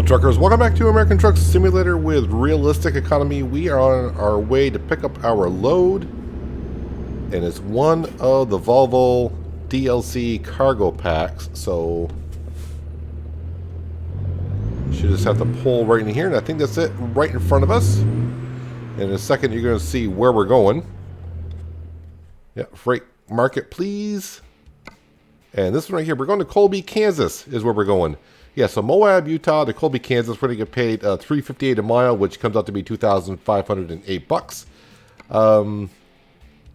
truckers, welcome back to American Truck Simulator with realistic economy. We are on our way to pick up our load, and it's one of the Volvo DLC cargo packs, so should just have to pull right in here, and I think that's it right in front of us. In a second you're going to see where we're going. Yeah, freight market please. And this one right here, we're going to Colby, Kansas is where we're going. Yeah, so Moab, Utah to Colby, Kansas, we're going to get paid $3.58 a mile, which comes out to be $2,508.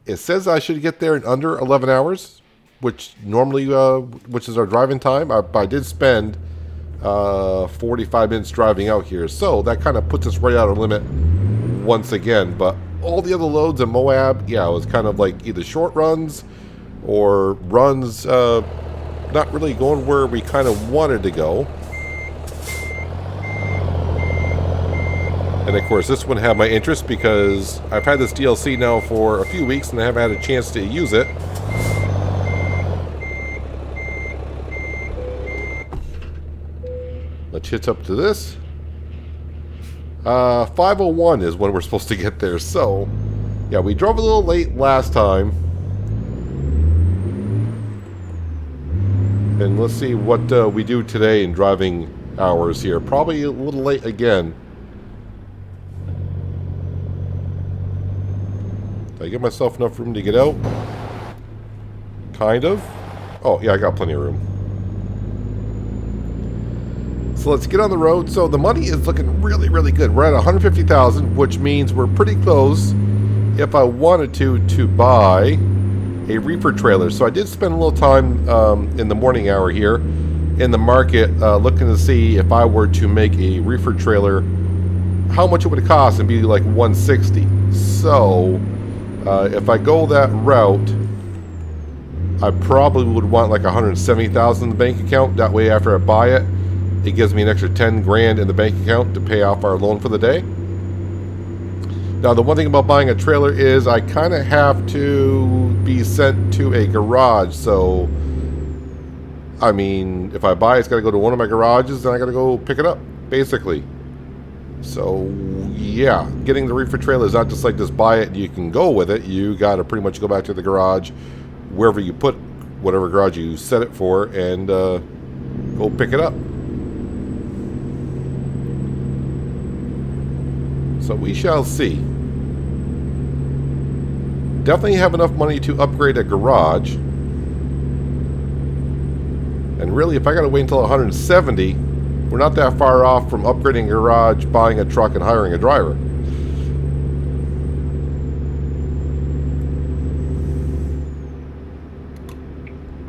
It says I should get there in under 11 hours, which normally, which is our driving time. I did spend 45 minutes driving out here, so that kind of puts us right out of limit once again. But all the other loads in Moab, yeah, it was kind of like either short runs or runs not really going where we kind of wanted to go. And of course this one had my interest because I've had this DLC now for a few weeks and I haven't had a chance to use it. Let's hitch up to this. 5:01 is when we're supposed to get there, so yeah, we drove a little late last time. And let's see what we do today in driving hours here. Probably a little late again. Did I give myself enough room to get out? Kind of. Oh, yeah, I got plenty of room. So let's get on the road. So the money is looking really, really good. We're at 150,000, which means we're pretty close if I wanted to buy a reefer trailer. So I did spend a little time in the morning hour here in the market looking to see if I were to make a reefer trailer, how much it would cost, and be like 160. So if I go that route, I probably would want like 170,000 in the bank account. That way after I buy it, it gives me an extra 10 grand in the bank account to pay off our loan for the day. Now, the one thing about buying a trailer is I kind of have to be sent to a garage. So, I mean, if I buy it, it's got to go to one of my garages, then I got to go pick it up, basically. So, yeah, getting the reefer trailer is not just like just buy it and you can go with it. You got to pretty much go back to the garage, wherever you put whatever garage you set it for, and go pick it up. So we shall see. Definitely have enough money to upgrade a garage. And really, if I gotta wait until 170, we're not that far off from upgrading a garage, buying a truck, and hiring a driver.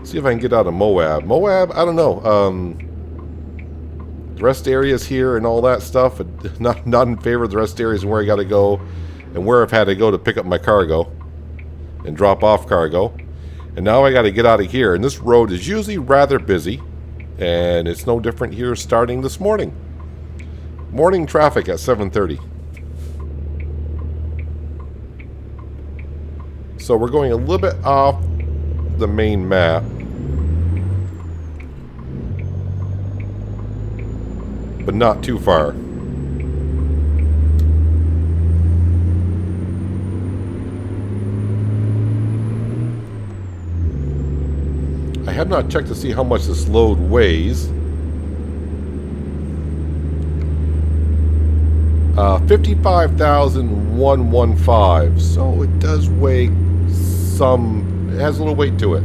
See if I can get out of Moab. Moab, I don't know. Rest areas here and all that stuff, not in favor of the rest areas and where I got to go and where I've had to go to pick up my cargo and drop off cargo. And now I got to get out of here, and this road is usually rather busy, and it's no different here starting this morning. Morning traffic at 7:30. So we're going a little bit off the main map, but not too far. I have not checked to see how much this load weighs. 55,115. So it does weigh some. It has a little weight to it.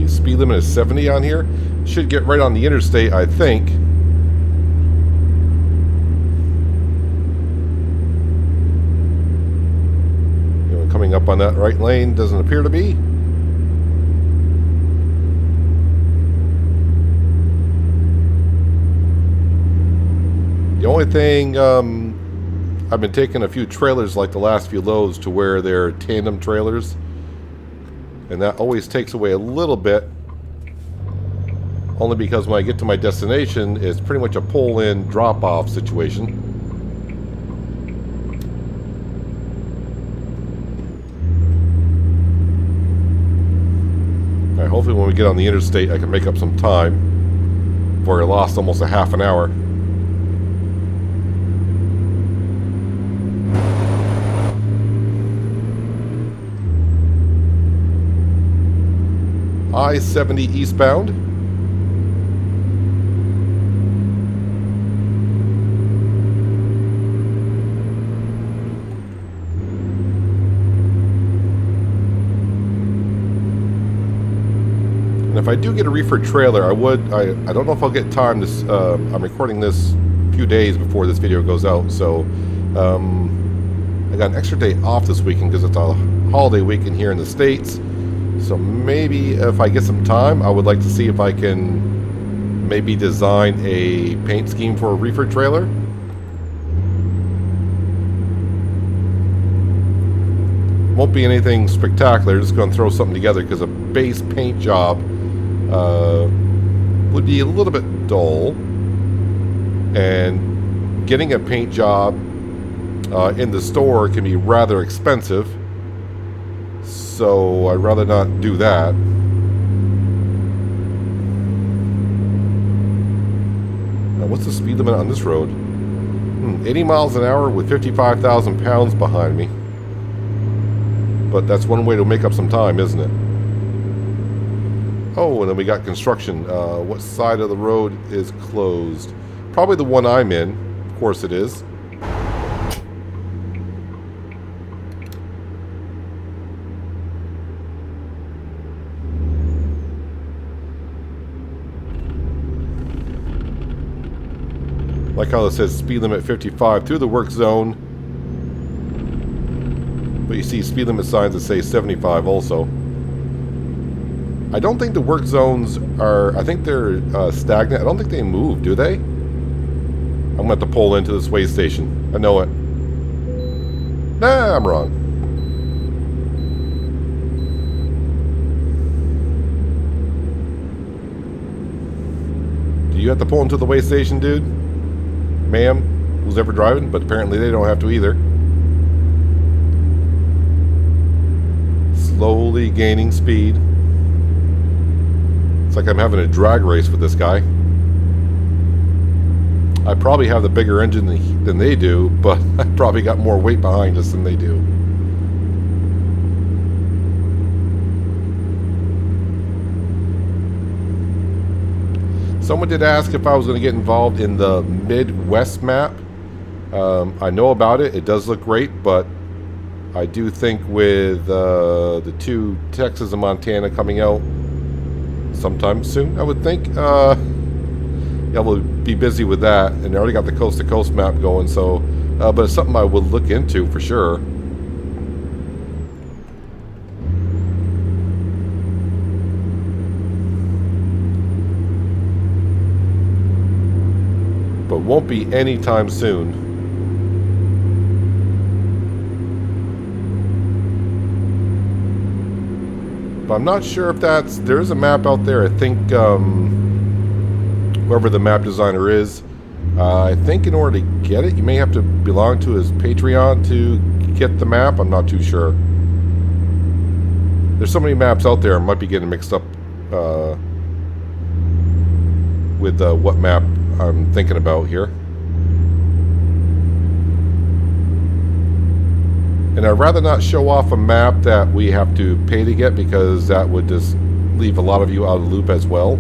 Speed limit is 70 on here. Should get right on the interstate, I think. Coming up on that right lane doesn't appear to be. The only thing, I've been taking a few trailers like the last few loads to where they're tandem trailers, and that always takes away a little bit Only because when I get to my destination, it's pretty much a pull-in, drop-off situation. Alright, hopefully when we get on the interstate, I can make up some time. Before I lost almost a half an hour. I-70 eastbound. And if I do get a reefer trailer, I don't know if I'll get time this. I'm recording this a few days before this video goes out, so I got an extra day off this weekend because it's a holiday weekend here in the States. So maybe if I get some time, I would like to see if I can maybe design a paint scheme for a reefer trailer. Won't be anything spectacular, just going to throw something together because a base paint job would be a little bit dull. And getting a paint job in the store can be rather expensive. So I'd rather not do that. Now, what's the speed limit on this road? 80 miles an hour with 55,000 pounds behind me. But that's one way to make up some time, isn't it? Oh, and then we got construction. What side of the road is closed? Probably the one I'm in. Of course it is. Like how it says speed limit 55 through the work zone. But you see speed limit signs that say 75 also. I don't think the work zones are, I think they're stagnant. I don't think they move, do they? I'm going to have to pull into this way station. I know it. Nah, I'm wrong. Do you have to pull into the way station, dude? Ma'am, who's ever driving, but apparently they don't have to either. Slowly gaining speed. It's like I'm having a drag race with this guy. I probably have the bigger engine than they do, but I probably got more weight behind us than they do. Someone did ask if I was going to get involved in the Midwest map. I know about it. It does look great, but I do think with the two, Texas and Montana, coming out sometime soon, I would think. Yeah, we'll be busy with that, and I already got the coast-to-coast map going, so... but it's something I would look into for sure. But won't be anytime soon. But I'm not sure if that's... There's a map out there. I think whoever the map designer is, I think in order to get it, you may have to belong to his Patreon to get the map. I'm not too sure. There's so many maps out there, I might be getting mixed up with what map I'm thinking about here. And I'd rather not show off a map that we have to pay to get, because that would just leave a lot of you out of the loop as well.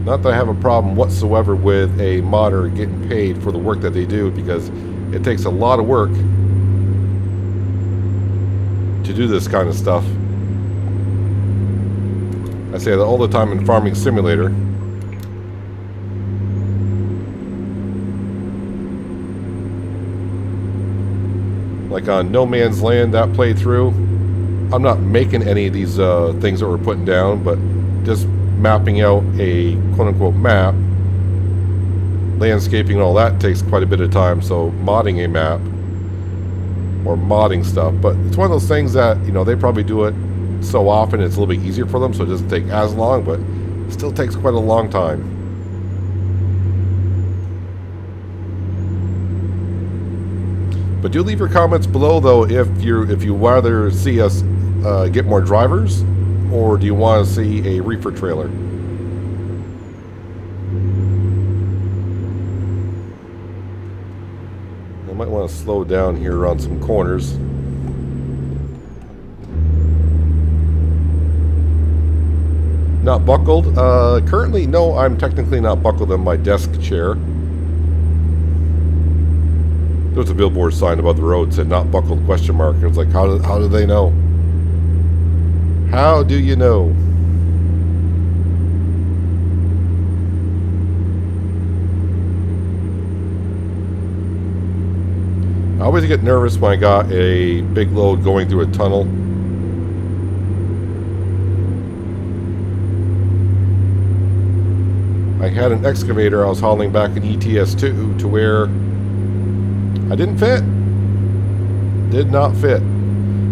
Not that I have a problem whatsoever with a modder getting paid for the work that they do, because it takes a lot of work to do this kind of stuff. I say that all the time in Farming Simulator. Like on No Man's Land, that playthrough, I'm not making any of these things that we're putting down, but just mapping out a quote-unquote map. Landscaping and all that takes quite a bit of time, so modding a map or modding stuff. But it's one of those things that, you know, they probably do it so often it's a little bit easier for them, so it doesn't take as long, but it still takes quite a long time. But do leave your comments below, though, if you rather see us get more drivers, or do you want to see a reefer trailer? I might want to slow down here on some corners. Not buckled? Currently, no, I'm technically not buckled in my desk chair. There was a billboard sign above the road that said "not buckled?" And it was like, how do they know? How do you know? I always get nervous when I got a big load going through a tunnel. I had an excavator I was hauling back in ETS2 to where I didn't fit. Did not fit.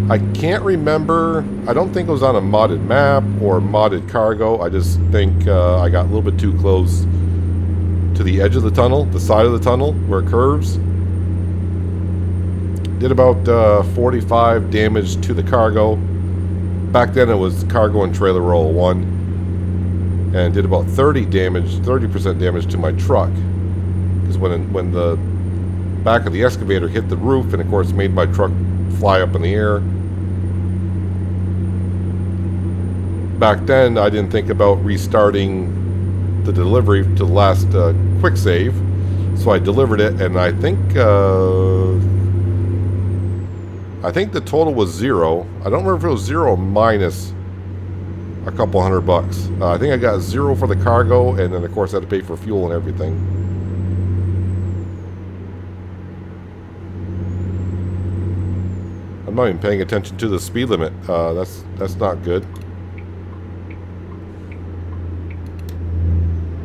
I can't remember. I don't think it was on a modded map or modded cargo. I just think I got a little bit too close to the edge of the tunnel, the side of the tunnel where it curves. Did about 45 damage to the cargo. Back then it was cargo and trailer roll 1. And did about 30% damage to my truck. Because when the back of the excavator hit the roof, and of course made my truck fly up in the air. Back then I didn't think about restarting the delivery to the last quick save. So I delivered it, and I think the total was 0. I don't remember if it was 0 minus a couple $100. I think I got 0 for the cargo, and then of course I had to pay for fuel and everything. I'm not even paying attention to the speed limit. That's not good.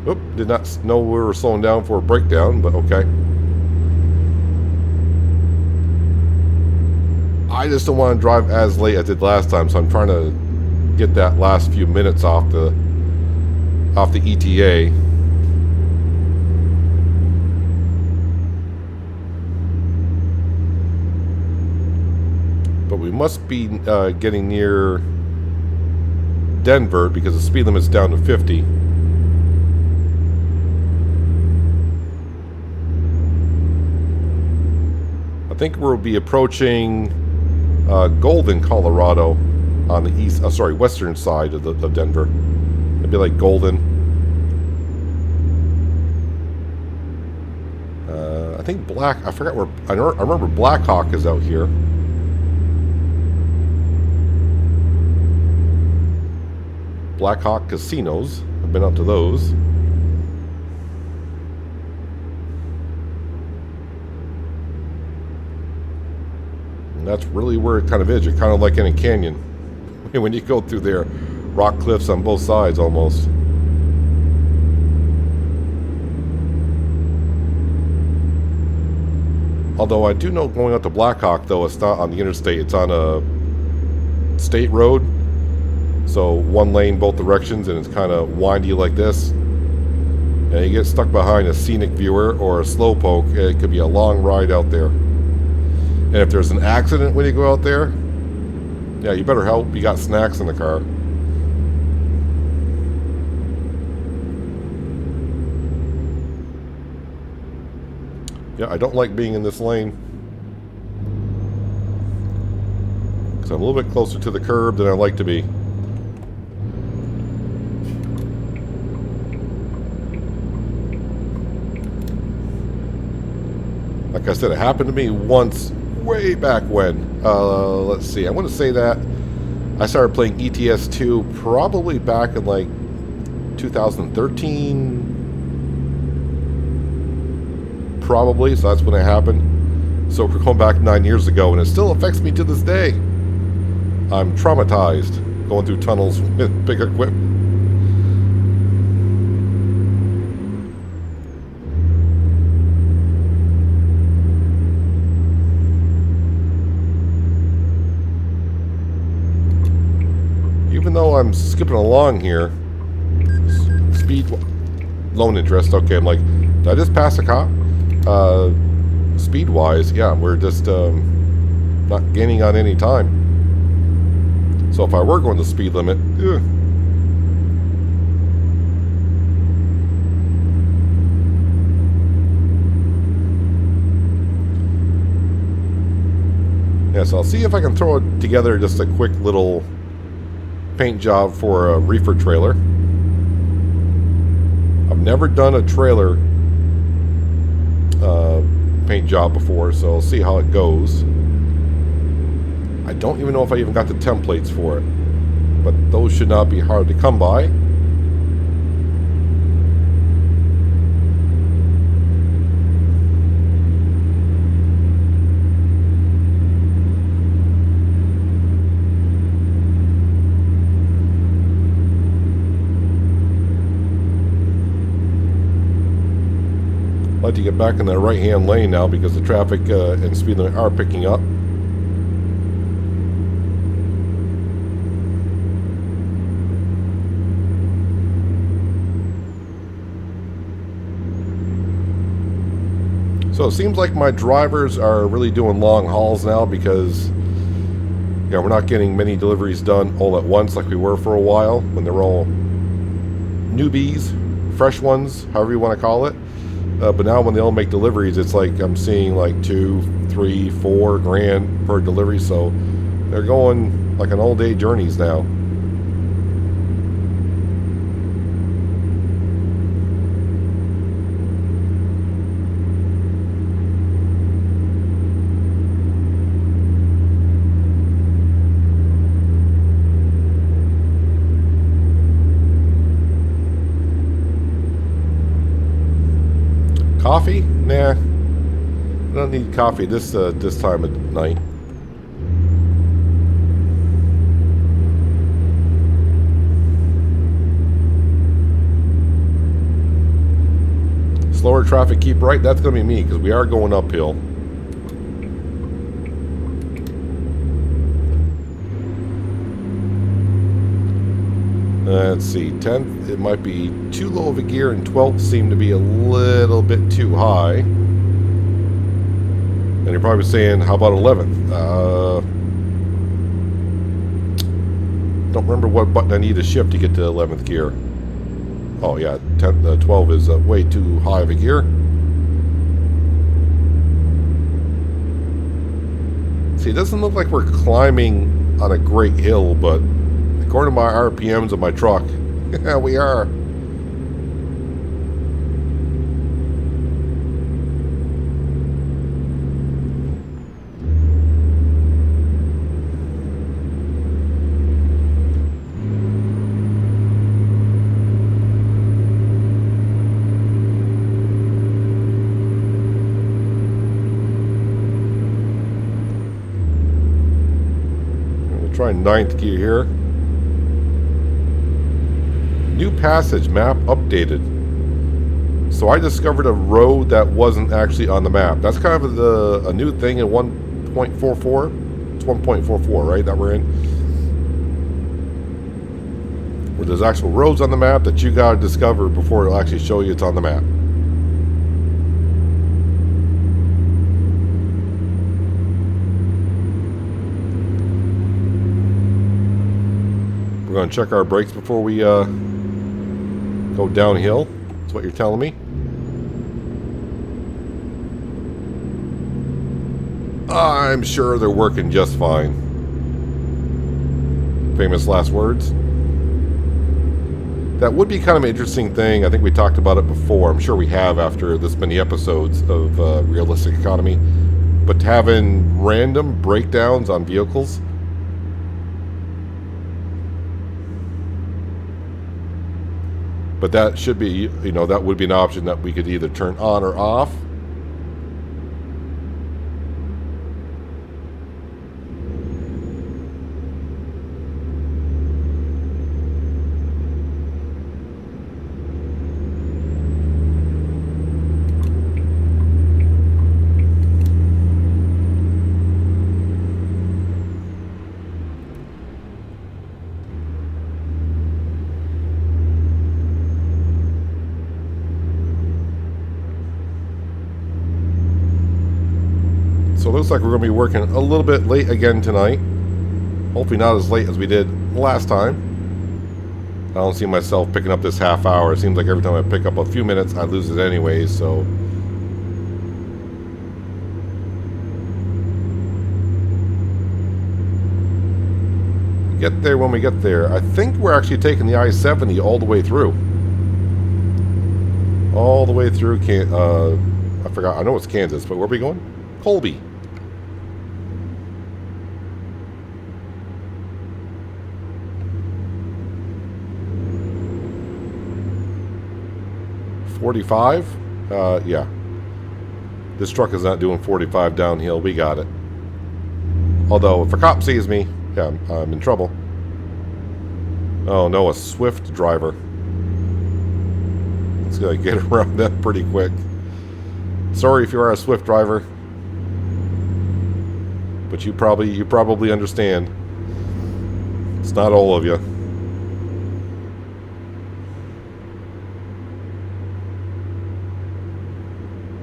Oop, did not know we were slowing down for a breakdown, but okay. I just don't want to drive as late as I did last time, so I'm trying to get that last few minutes off the ETA. But we must be getting near Denver because the speed limit's down to 50. I think we'll be approaching Golden, Colorado, on the east, western side of Denver. It'd be like Golden. I think I forgot where. I remember Blackhawk is out here. Blackhawk casinos. I've been up to those. And that's really where it kind of is. You're kind of like in a canyon. When you go through there, rock cliffs on both sides almost. Although I do know going out to Blackhawk, though, it's not on the interstate, it's on a state road. So one lane both directions, and it's kind of windy like this. And you get stuck behind a scenic viewer or a slowpoke, it could be a long ride out there. And if there's an accident when you go out there, yeah, you better help. You got snacks in the car. Yeah, I don't like being in this lane. Because I'm a little bit closer to the curb than I like to be. Like I said, it happened to me once, way back when. Let's see, I want to say that I started playing ETS2 probably back in like 2013. Probably, so that's when it happened. So we're going back 9 years ago, and it still affects me to this day. I'm traumatized going through tunnels with big equipment. though I'm skipping along here, speed, loan interest. Okay, I'm like, did I just pass a cop? Speed-wise, yeah, we're just not gaining on any time. So if I were going the speed limit, yeah, so I'll see if I can throw together just a quick little paint job for a reefer trailer. I've never done a trailer paint job before, so I'll see how it goes. I don't even know if I even got the templates for it, but those should not be hard to come by. I'd like to get back in the right-hand lane now because the traffic and speed limit are picking up. So it seems like my drivers are really doing long hauls now because, yeah, we're not getting many deliveries done all at once like we were for a while when they were all newbies, fresh ones, however you want to call it. But now when they all make deliveries, it's like I'm seeing like 2, 3, 4 grand per delivery. So they're going like an all-day journeys now. Coffee? Nah. I don't need coffee this time of night. Slower traffic, keep right. That's going to be me because we are going uphill. Let's see, 10th, it might be too low of a gear, and 12th seemed to be a little bit too high. And you're probably saying, how about 11th? Don't remember what button I need to shift to get to 11th gear. Oh yeah, 12 is way too high of a gear. See, it doesn't look like we're climbing on a great hill, but according to my RPMs of my truck, yeah, we are. We'll try 9th gear here. New passage map updated. So I discovered a road that wasn't actually on the map. That's kind of a new thing in 1.44. It's 1.44, right, that we're in. Where there's actual roads on the map that you gotta discover before it'll actually show you it's on the map. We're gonna check our brakes before we go downhill. That's what you're telling me. I'm sure they're working just fine. Famous last words. That would be kind of an interesting thing. I think we talked about it before. I'm sure we have after this many episodes of Realistic Economy. But having random breakdowns on vehicles. But that should be, you know, that would be an option that we could either turn on or off. looks like we're going to be working a little bit late again tonight. Hopefully not as late as we did last time. I don't see myself picking up this half hour. It seems like every time I pick up a few minutes, I lose it anyways, so... Get there when we get there. I think we're actually taking the I-70 all the way through. All the way through, I forgot, I know it's Kansas, but where are we going? Colby. $45? Yeah. This truck is not doing 45 downhill. We got it. Although, if a cop sees me, yeah, I'm in trouble. Oh no, a Swift driver. It's gonna get around that pretty quick. Sorry if you are a Swift driver, but you probably understand. It's not all of you.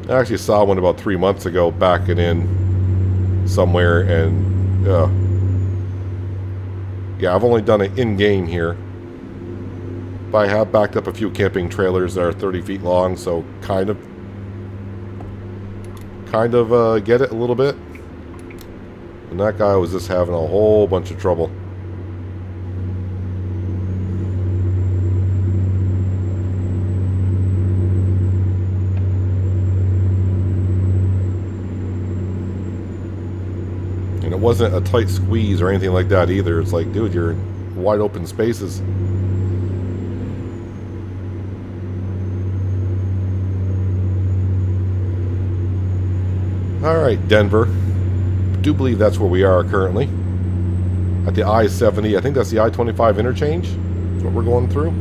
I actually saw one about 3 months ago backing in somewhere, and yeah, I've only done it in-game here. But I have backed up a few camping trailers that are 30 feet long, so kind of get it a little bit. And that guy was just having a whole bunch of trouble. And it wasn't a tight squeeze or anything like that either. It's like, dude, you're in wide open spaces. Alright, Denver. I do believe that's where we are currently. At the I-70. I think that's the I-25 interchange. That's what we're going through.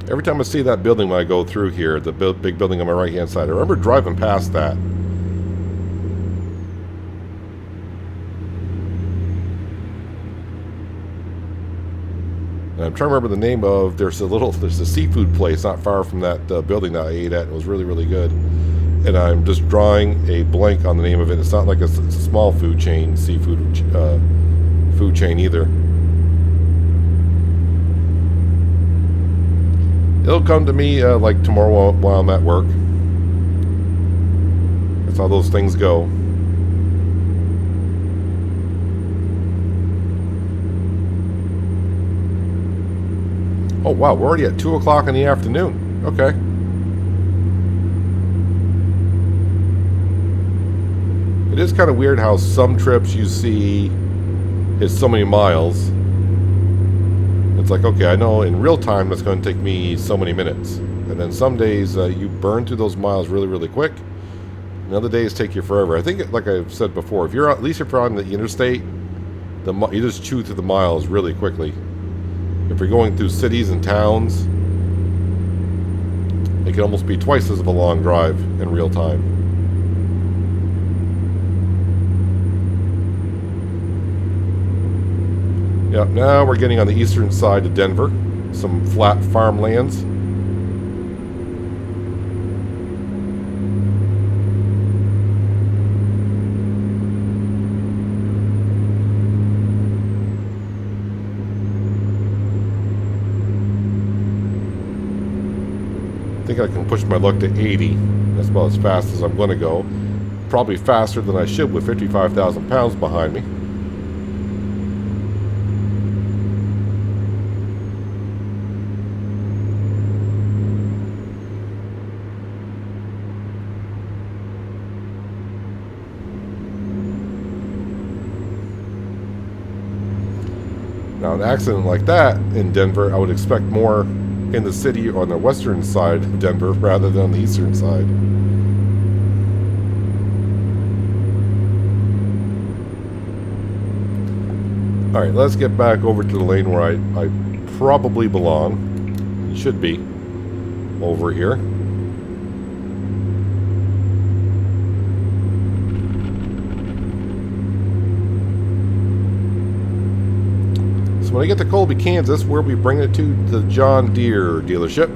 Every time I see that building when I go through here, the big building on my right-hand side, I remember driving past that. And I'm trying to remember the name of, there's a seafood place not far from that building that I ate at. It was really, really good. And I'm just drawing a blank on the name of it. It's not like it's a small food chain, seafood food chain either. It'll come to me like tomorrow while I'm at work. That's how those things go. Oh wow, we're already at 2 o'clock in the afternoon. Okay. It is kind of weird how some trips you see is so many miles. It's like, okay, I know in real time that's going to take me so many minutes. And then some days you burn through those miles really, really quick. And other days take you forever. I think, like I've said before, if you're, at least if you're on the interstate, you just chew through the miles really quickly. If you're going through cities and towns, it can almost be twice as of a long drive in real time. Yep, now we're getting on the eastern side of Denver. Some flat farmlands. I think I can push my luck to 80. That's about as fast as I'm going to go. Probably faster than I should with 55,000 pounds behind me. Now, an accident like that in Denver, I would expect more in the city on the western side of Denver rather than on the eastern side. Alright, let's get back over to the lane where I probably belong. It should be over here. when I get to Colby, Kansas, we'll be bringing it to the John Deere dealership.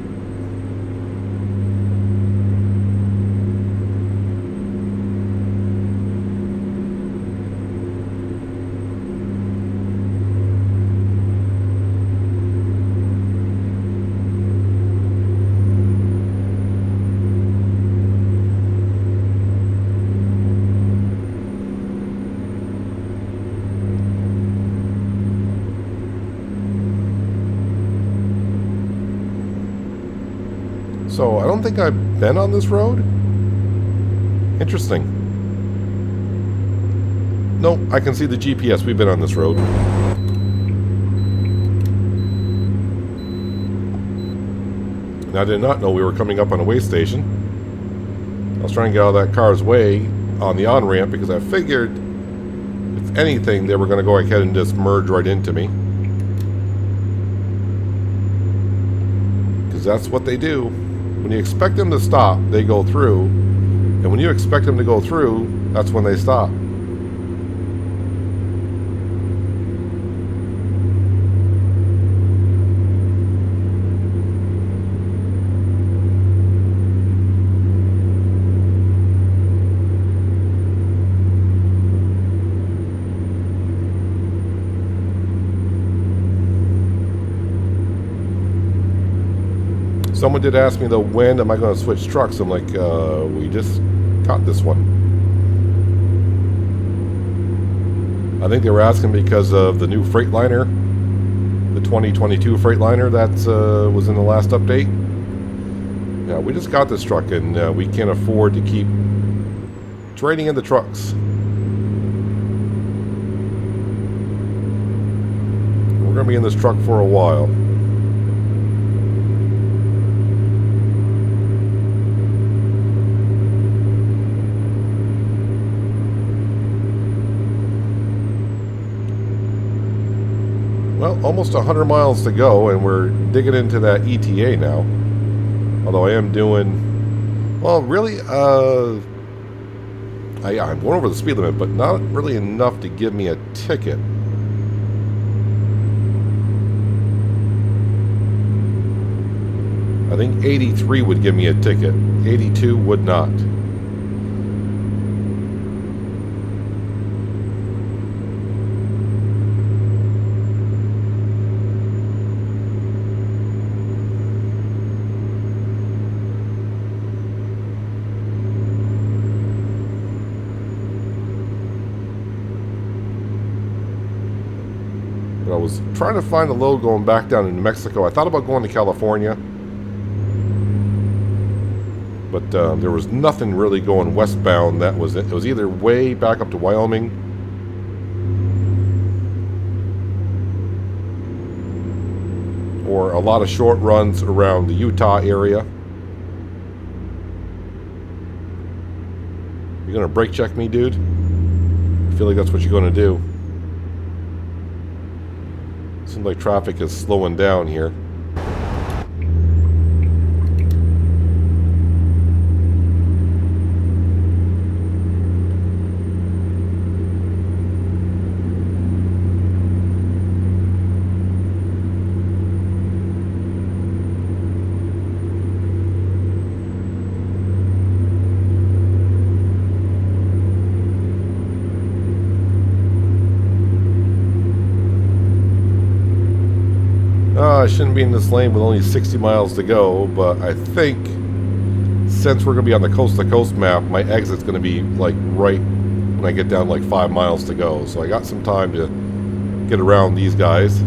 So I don't think I've been on this road. Interesting. Nope, I can see the GPS. We've been on this road. And I did not know we were coming up on a way station. I was trying to get out of that car's way on the on-ramp because I figured, if anything, they were going to go ahead and just merge right into me. Because that's what they do. When you expect them to stop, they go through. And when you expect them to go through, that's when they stop. Someone did ask me, though, when am I going to switch trucks? I'm like, we just caught this one. I think they were asking because of the new Freightliner, the 2022 Freightliner that was in the last update. Yeah, we just got this truck, and we can't afford to keep trading in the trucks. We're going to be in this truck for a while. Well, almost 100 miles to go, and we're digging into that ETA now. Although I am doing, well, really, I'm going over the speed limit, but not really enough to give me a ticket. I think 83 would give me a ticket. 82 would not. I was trying to find a load going back down in New Mexico. I thought about going to California, but there was nothing really going westbound. That was it. It was either way back up to Wyoming, or a lot of short runs around the Utah area. You gonna brake check me, dude? I feel like that's what you're gonna do. Seems like traffic is slowing down here. I shouldn't be in this lane with only 60 miles to go, but I think since we're going to be on the coast-to-coast map, my exit's going to be like right when I get down like 5 miles to go. So I got some time to get around these guys.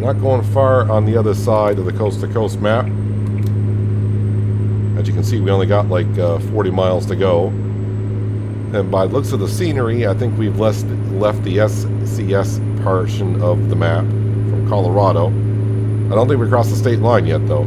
Not going far on the other side of the coast-to-coast map. As you can see, we only got like 40 miles to go. And by the looks of the scenery, I think we've left the SCS portion of the map from Colorado. I don't think we crossed the state line yet, though.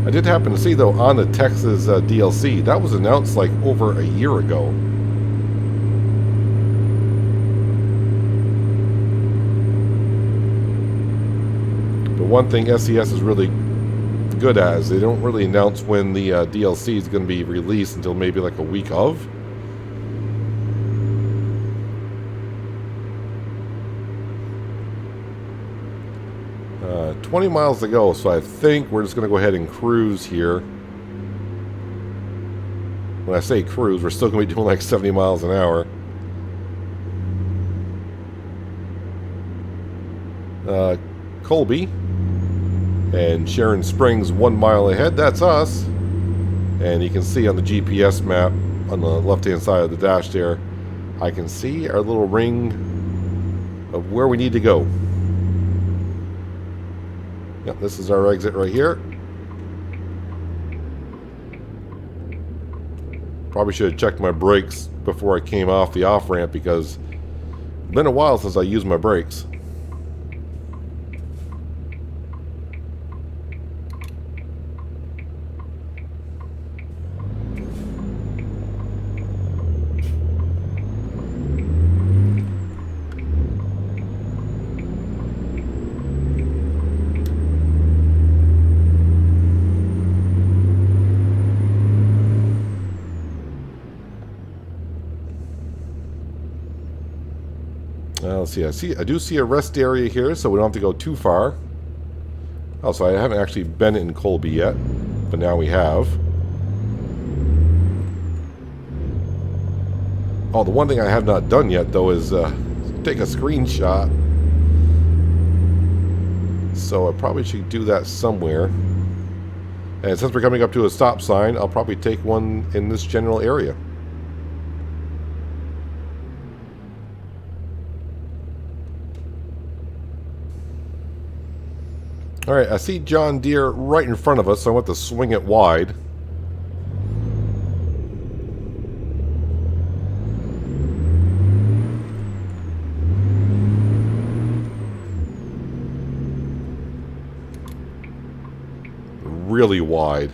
I did happen to see, though, on the Texas DLC, that was announced like over a year ago. But one thing SES is really good at is they don't really announce when the DLC is going to be released until maybe like a week of. 20 miles to go, so I think we're just going to go ahead and cruise here. When I say cruise, we're still going to be doing like 70 miles an hour. Colby and Sharon Springs 1 mile ahead. That's us. And you can see on the GPS map on the left-hand side of the dash there, I can see our little ring of where we need to go. Yep, this is our exit right here. Probably should have checked my brakes before I came off the off-ramp because it's been a while since I used my brakes. Let's see. I do see a rest area here, so we don't have to go too far. Also, I haven't actually been in Colby yet, but now we have. Oh, the one thing I have not done yet, though, is take a screenshot. So I probably should do that somewhere. And since we're coming up to a stop sign, I'll probably take one in this general area. Alright, I see John Deere right in front of us, so I want to swing it wide. Really wide.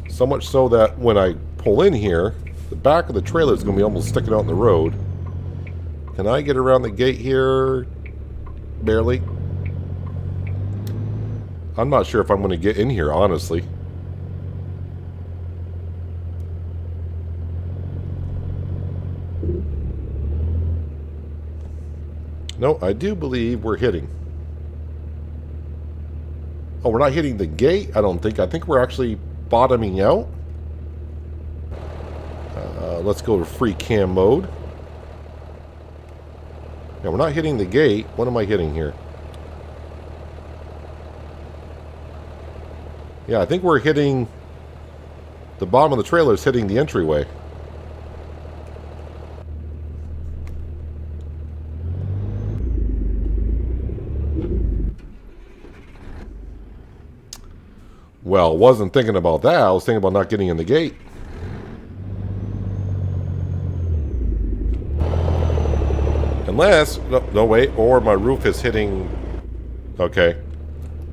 So much so that when I pull in here, the back of the trailer is going to be almost sticking out in the road. Can I get around the gate here? Barely. I'm not sure if I'm going to get in here, honestly. No, I do believe we're hitting. Oh, we're not hitting the gate? I don't think. I think we're actually bottoming out. Let's go to free cam mode. Now, we're not hitting the gate. What am I hitting here? Yeah, I think we're hitting... The bottom of the trailer is hitting the entryway. Well, wasn't thinking about that. I was thinking about not getting in the gate. Unless, no wait, or my roof is hitting. Okay,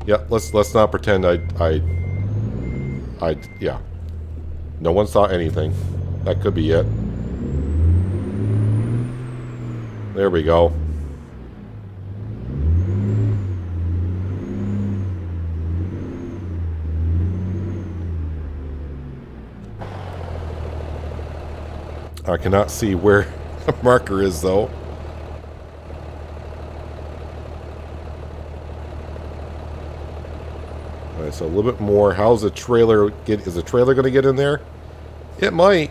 yeah. Let's not pretend yeah. No one saw anything. That could be it. There we go. I cannot see where the marker is though. Alright, so a little bit more. How's the trailer get? Is the trailer going to get in there? It might.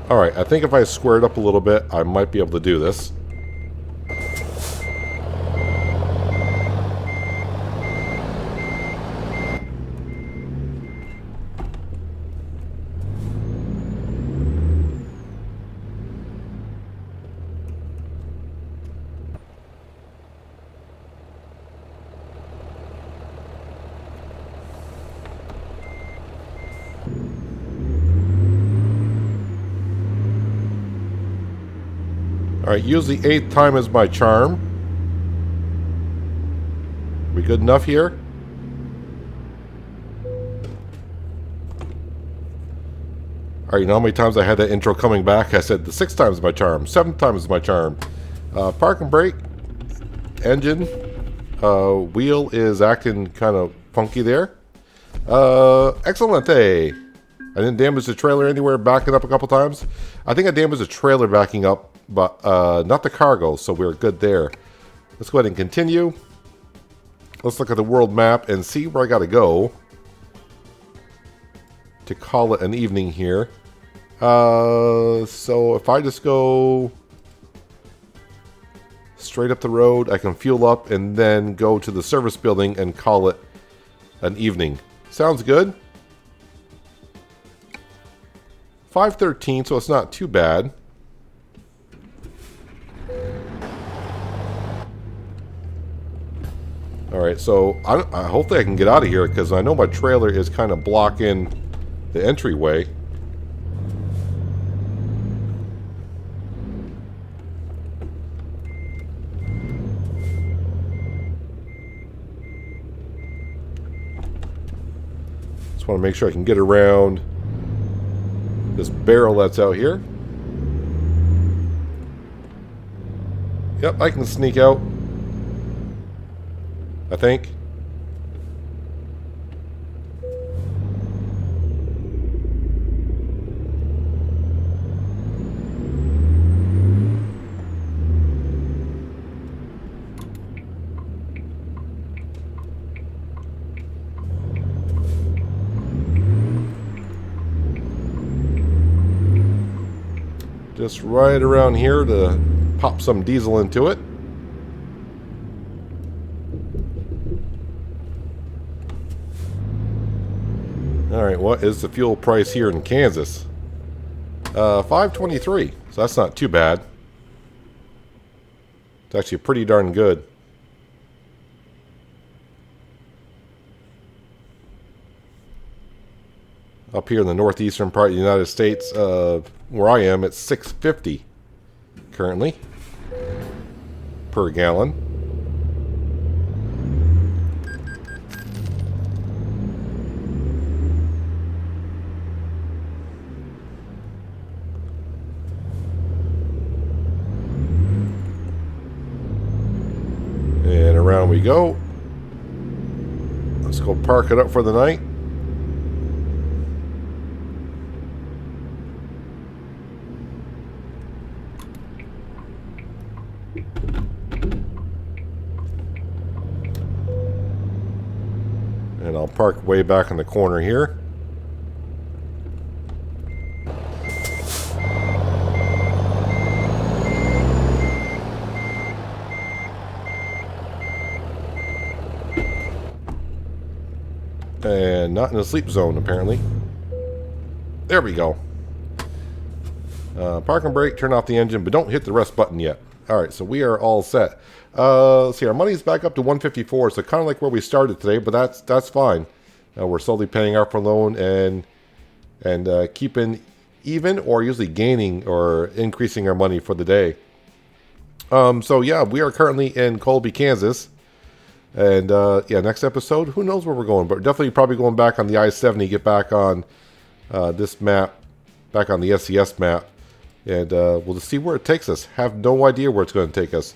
Alright, I think if I square it up a little bit, I might be able to do this. Alright, use the 8th time as my charm. We good enough here? Alright, you know how many times I had that intro coming back? I said the 6th time is my charm, 7th time is my charm. Park and brake. Engine. Wheel is acting kind of funky there. Excelente. I didn't damage the trailer anywhere, backing up a couple times. I think I damaged the trailer backing up, but not the cargo, so we're good there. Let's go ahead and continue. Let's look at the world map and see where I gotta go to call it an evening here. So if I just go straight up the road, I can fuel up and then go to the service building and call it an evening. Sounds good. 5:13, so it's not too bad. Alright, so hopefully I can get out of here because I know my trailer is kind of blocking the entryway. Just want to make sure I can get around this barrel that's out here. Yep, I can sneak out, I think. Just right around here to pop some diesel into it. Alright, what is the fuel price here in Kansas? $5.23, so that's not too bad. It's actually pretty darn good. Up here in the northeastern part of the United States, where I am, it's $6.50 currently per gallon. And around we go. Let's go park it up for the night. And I'll park way back in the corner here. And not in the sleep zone, apparently. There we go. Park and brake, turn off the engine, but don't hit the rest button yet. Alright, so we are all set. Let's see, our money's back up to 154, so kind of like where we started today, but that's fine. We're slowly paying off our loan and keeping even or usually gaining or increasing our money for the day. So yeah, we are currently in Colby, Kansas. And yeah, next episode, who knows where we're going, but definitely probably going back on the I-70, get back on this map, back on the SCS map, and we'll just see where it takes us. Have no idea where it's going to take us.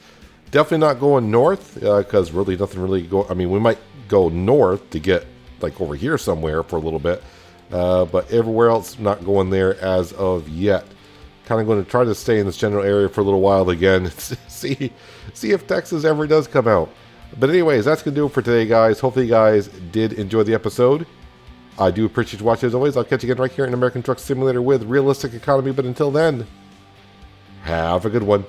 Definitely not going north, because really nothing really go. I mean, we might go north to get like over here somewhere for a little bit, but everywhere else not going there as of yet. Kind of going to try to stay in this general area for a little while again. see if Texas ever does come out. But anyways, that's going to do it for today, guys. Hopefully you guys did enjoy the episode. I do appreciate you watching as always. I'll catch you again right here in American Truck Simulator with Realistic Economy. But until then, have a good one.